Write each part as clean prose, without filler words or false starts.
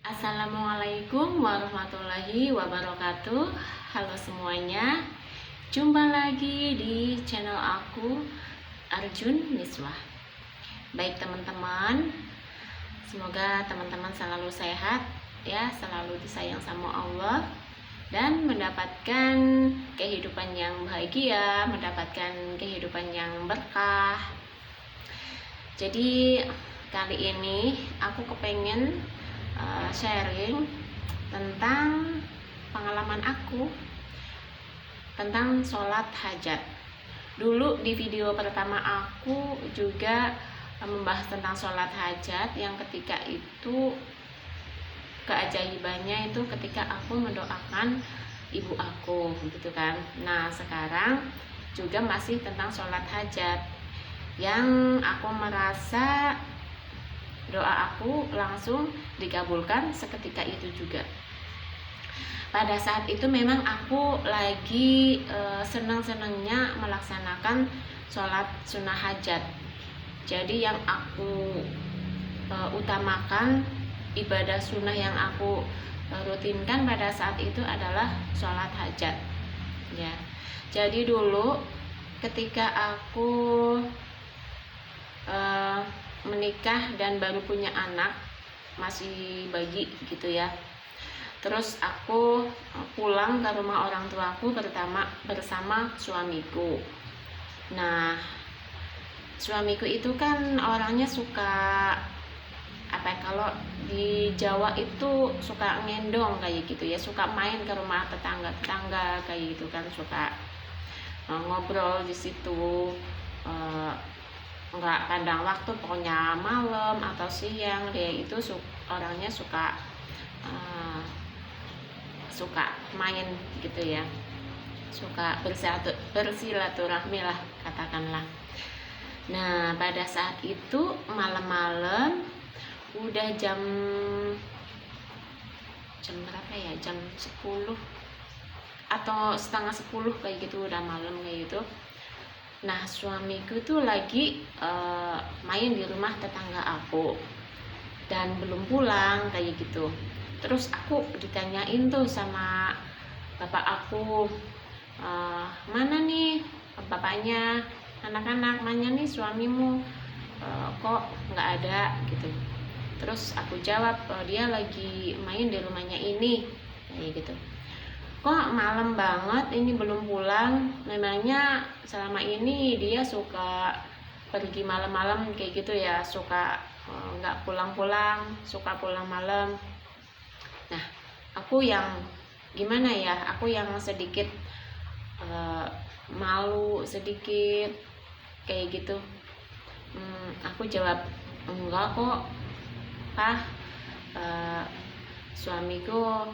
Assalamualaikum warahmatullahi wabarakatuh. Halo semuanya, jumpa lagi di channel aku, Arjun Miswah. Baik teman-teman, semoga teman-teman selalu sehat ya, selalu disayang sama Allah dan mendapatkan kehidupan yang bahagia, mendapatkan kehidupan yang berkah. Jadi kali ini aku kepengen sharing tentang pengalaman aku tentang sholat hajat. Dulu di video pertama aku juga membahas tentang sholat hajat, yang ketika itu keajaibannya itu ketika aku mendoakan ibu aku gitu kan. Nah sekarang juga masih tentang sholat hajat, yang aku merasa doa aku langsung dikabulkan seketika itu juga. Pada saat itu memang aku lagi senang-senangnya melaksanakan sholat sunnah hajat. Jadi yang aku utamakan, ibadah sunnah yang aku rutinkan pada saat itu adalah sholat hajat ya. Jadi dulu ketika aku menikah dan baru punya anak, masih bayi gitu ya. Terus aku pulang ke rumah orang tuaku pertama bersama suamiku. Nah, suamiku itu kan orangnya suka kalau di Jawa itu suka ngendong kayak gitu ya, suka main ke rumah tetangga kayak gitu kan, suka ngobrol di situ. Nggak pandang waktu, pokoknya malam atau siang dia itu orangnya suka main gitu ya, suka bersilaturahmi lah katakanlah. Nah pada saat itu malam-malam udah jam berapa ya, jam 10 atau setengah 10 kayak gitu, udah malam kayak gitu. Nah suamiku tuh lagi main di rumah tetangga aku dan belum pulang kayak gitu. Terus aku ditanyain tuh sama bapak aku, mana nih bapaknya anak-anak, mana nih suamimu, kok nggak ada gitu. Terus aku jawab, dia lagi main di rumahnya ini kayak gitu. Kok malam banget ini belum pulang? Memangnya selama ini dia suka pergi malam-malam kayak gitu ya, suka nggak pulang-pulang, suka pulang malam. Nah aku yang gimana ya, aku yang sedikit malu sedikit kayak gitu. Aku jawab, enggak kok Pak, suamiku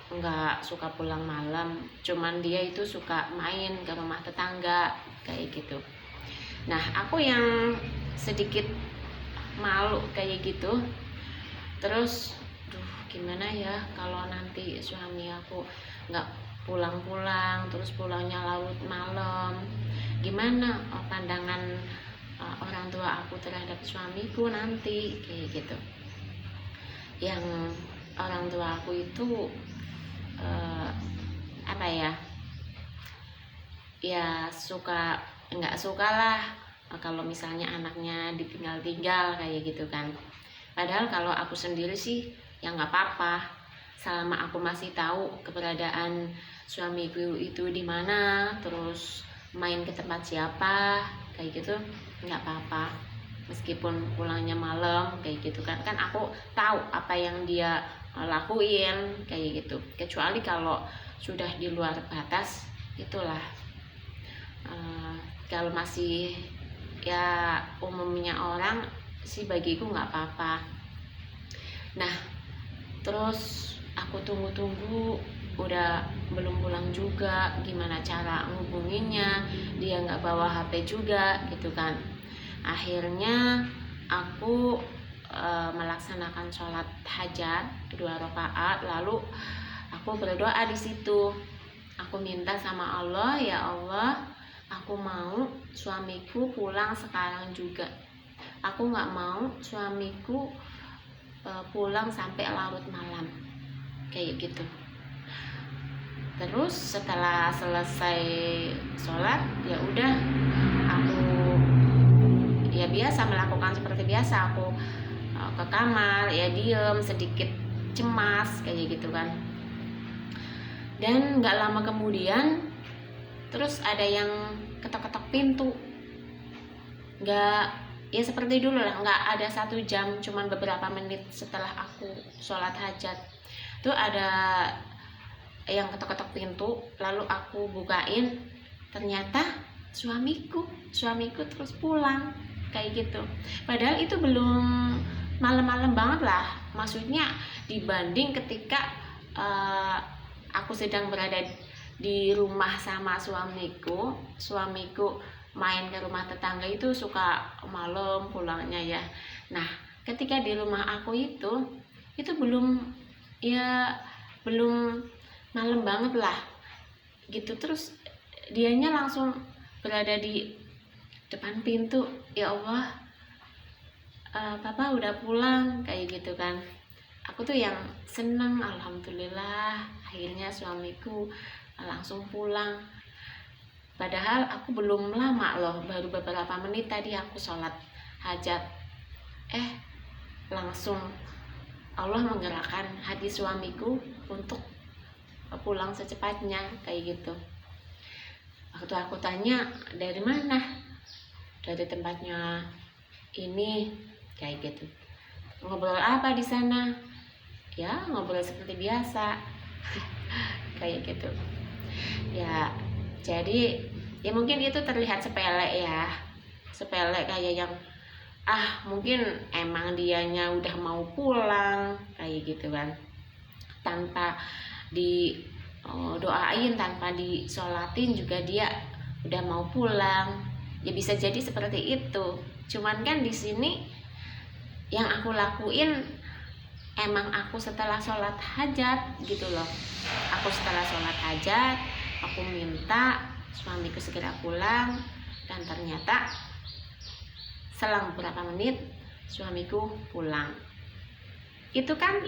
nggak suka pulang malam, cuman dia itu suka main ke rumah tetangga kayak gitu. Nah aku yang sedikit malu kayak gitu. Terus gimana ya kalau nanti suami aku nggak pulang-pulang, terus pulangnya larut malam, gimana pandangan orang tua aku terhadap suamiku nanti kayak gitu. Yang orang tua aku itu nggak suka lah kalau misalnya anaknya ditinggal-tinggal kayak gitu kan. Padahal kalau aku sendiri sih ya nggak apa-apa, selama aku masih tahu keberadaan suamiku itu di mana, terus main ke tempat siapa kayak gitu, nggak apa-apa. Meskipun pulangnya malam kayak gitu kan aku tahu apa yang dia lakuin kayak gitu. Kecuali kalau sudah di luar batas itulah, kalau masih ya umumnya orang sih bagiku nggak apa-apa. Nah terus aku tunggu-tunggu udah belum pulang juga, gimana cara ngubunginnya, dia nggak bawa HP juga gitu kan. Akhirnya aku melaksanakan sholat hajat 2 rakaat, lalu aku berdoa di situ. Aku minta sama Allah, ya Allah, aku mau suamiku pulang sekarang juga. Aku nggak mau suamiku pulang sampai larut malam kayak gitu. Terus setelah selesai sholat ya udah aku ya biasa melakukan seperti biasa, aku ke kamar ya diem sedikit cemas kayak gitu kan. Dan nggak lama kemudian terus ada yang ketok-ketok pintu. Nggak ya seperti dulu lah, nggak ada 1 jam, cuman beberapa menit setelah aku sholat hajat tuh ada yang ketok-ketok pintu. Lalu aku bukain, ternyata suamiku terus pulang kayak gitu. Padahal itu belum malam-malam banget lah, maksudnya dibanding ketika aku sedang berada di rumah sama suamiku main ke rumah tetangga itu suka malam pulangnya ya. Nah ketika di rumah aku itu belum malam banget lah gitu. Terus dianya langsung berada di depan pintu, ya Allah, papa udah pulang kayak gitu kan. Aku tuh yang seneng, alhamdulillah akhirnya suamiku langsung pulang. Padahal aku belum lama loh, baru beberapa menit tadi aku sholat hajat. Langsung Allah menggerakkan hati suamiku untuk pulang secepatnya kayak gitu. Waktu aku tanya dari mana, dari tempatnya ini kayak gitu. Ngobrol apa di sana? Ya ngobrol seperti biasa kayak gitu ya. Jadi ya mungkin itu terlihat sepele ya, sepele kayak yang mungkin emang dianya udah mau pulang kayak gitu kan, tanpa doain, tanpa disolatin juga dia udah mau pulang. Ya bisa jadi seperti itu. Cuman kan di sini yang aku lakuin emang aku setelah sholat hajat gitu loh. Aku setelah sholat hajat, aku minta suamiku segera pulang, dan ternyata selang beberapa menit suamiku pulang. Itu kan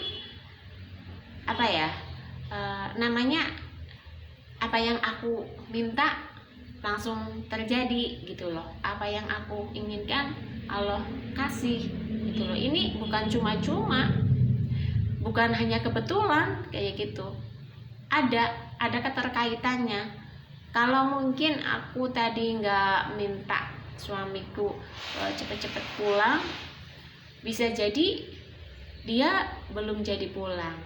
namanya apa yang aku minta langsung terjadi gitu loh. Apa yang aku inginkan Allah kasih gitu loh. Ini bukan cuma-cuma, bukan hanya kebetulan kayak gitu. Ada keterkaitannya. Kalau mungkin aku tadi nggak minta suamiku cepet-cepet pulang, bisa jadi dia belum jadi pulang.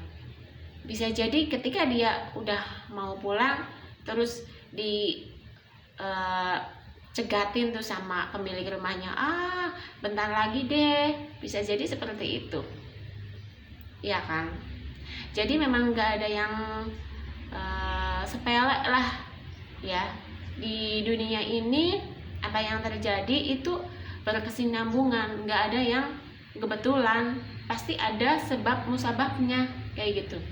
Bisa jadi ketika dia udah mau pulang terus cegatin tuh sama pemilik rumahnya, bentar lagi deh. Bisa jadi seperti itu ya kan. Jadi memang nggak ada yang sepele lah ya. Di dunia ini apa yang terjadi itu berkesinambungan, nggak ada yang kebetulan, pasti ada sebab musababnya kayak gitu.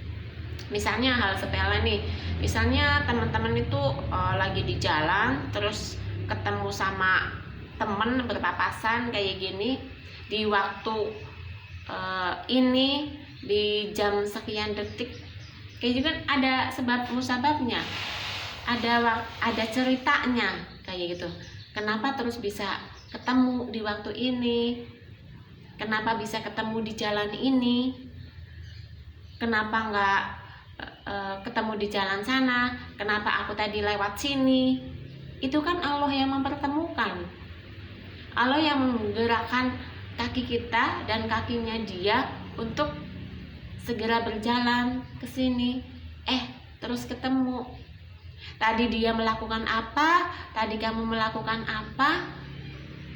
Misalnya hal sepele nih, misalnya teman-teman itu lagi di jalan terus ketemu sama temen berpapasan kayak gini di waktu ini di jam sekian detik, kayak juga ada sebab musababnya, ada ceritanya kayak gitu. Kenapa terus bisa ketemu di waktu ini, kenapa bisa ketemu di jalan ini, kenapa nggak ketemu di jalan sana, kenapa aku tadi lewat sini. Itu kan Allah yang mempertemukan, Allah yang menggerakkan kaki kita dan kakinya dia untuk segera berjalan ke sini. Terus ketemu. Tadi dia melakukan apa, tadi kamu melakukan apa,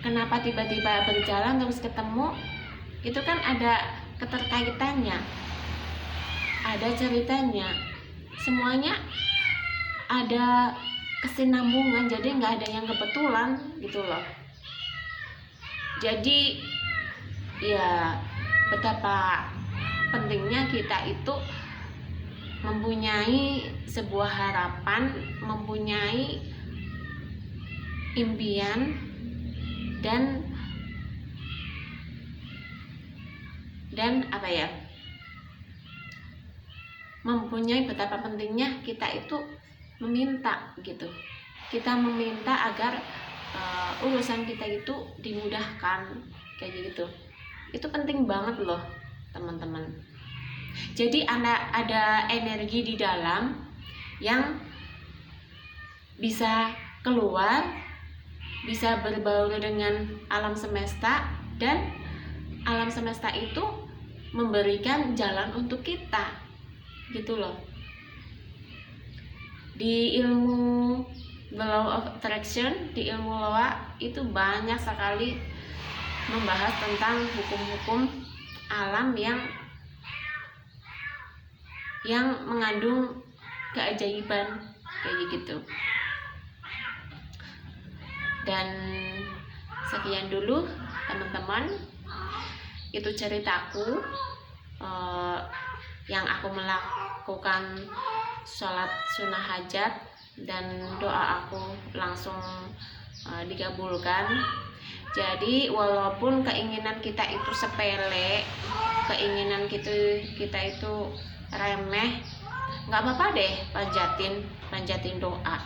kenapa tiba-tiba berjalan terus ketemu. Itu kan ada keterkaitannya, ada ceritanya, semuanya ada kesinambungan. Jadi nggak ada yang kebetulan gitu loh. Jadi ya betapa pentingnya kita itu mempunyai sebuah harapan, mempunyai impian, dan dan apa ya, mempunyai betapa pentingnya kita itu meminta gitu. Kita meminta agar urusan kita itu dimudahkan kayak gitu. Itu penting banget loh teman-teman. Jadi ada energi di dalam yang bisa keluar, bisa berbaur dengan alam semesta, dan alam semesta itu memberikan jalan untuk kita gitu loh. Di ilmu The Law of Attraction, di ilmu Loa itu banyak sekali membahas tentang hukum-hukum alam yang mengandung keajaiban kayak gitu. Dan sekian dulu teman-teman, itu ceritaku yang aku melakukan sholat sunnah hajat dan doa aku langsung dikabulkan. Jadi walaupun keinginan kita itu sepele, keinginan kita itu remeh, nggak apa-apa deh panjatin doa,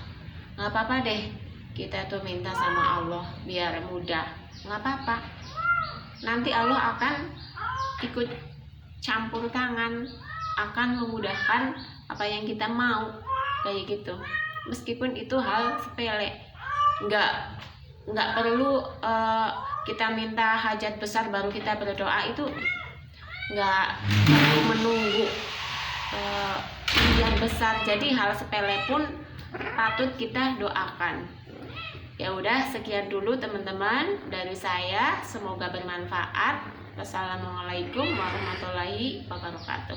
nggak apa-apa deh kita tuh minta sama Allah biar mudah, nggak apa-apa. Nanti Allah akan ikut campur tangan, akan memudahkan apa yang kita mau kayak gitu. Meskipun itu hal sepele, nggak perlu kita minta hajat besar baru kita berdoa, itu nggak perlu menunggu yang besar. Jadi hal sepele pun patut kita doakan. Ya udah, sekian dulu teman-teman dari saya, semoga bermanfaat. Wassalamualaikum warahmatullahi wabarakatuh.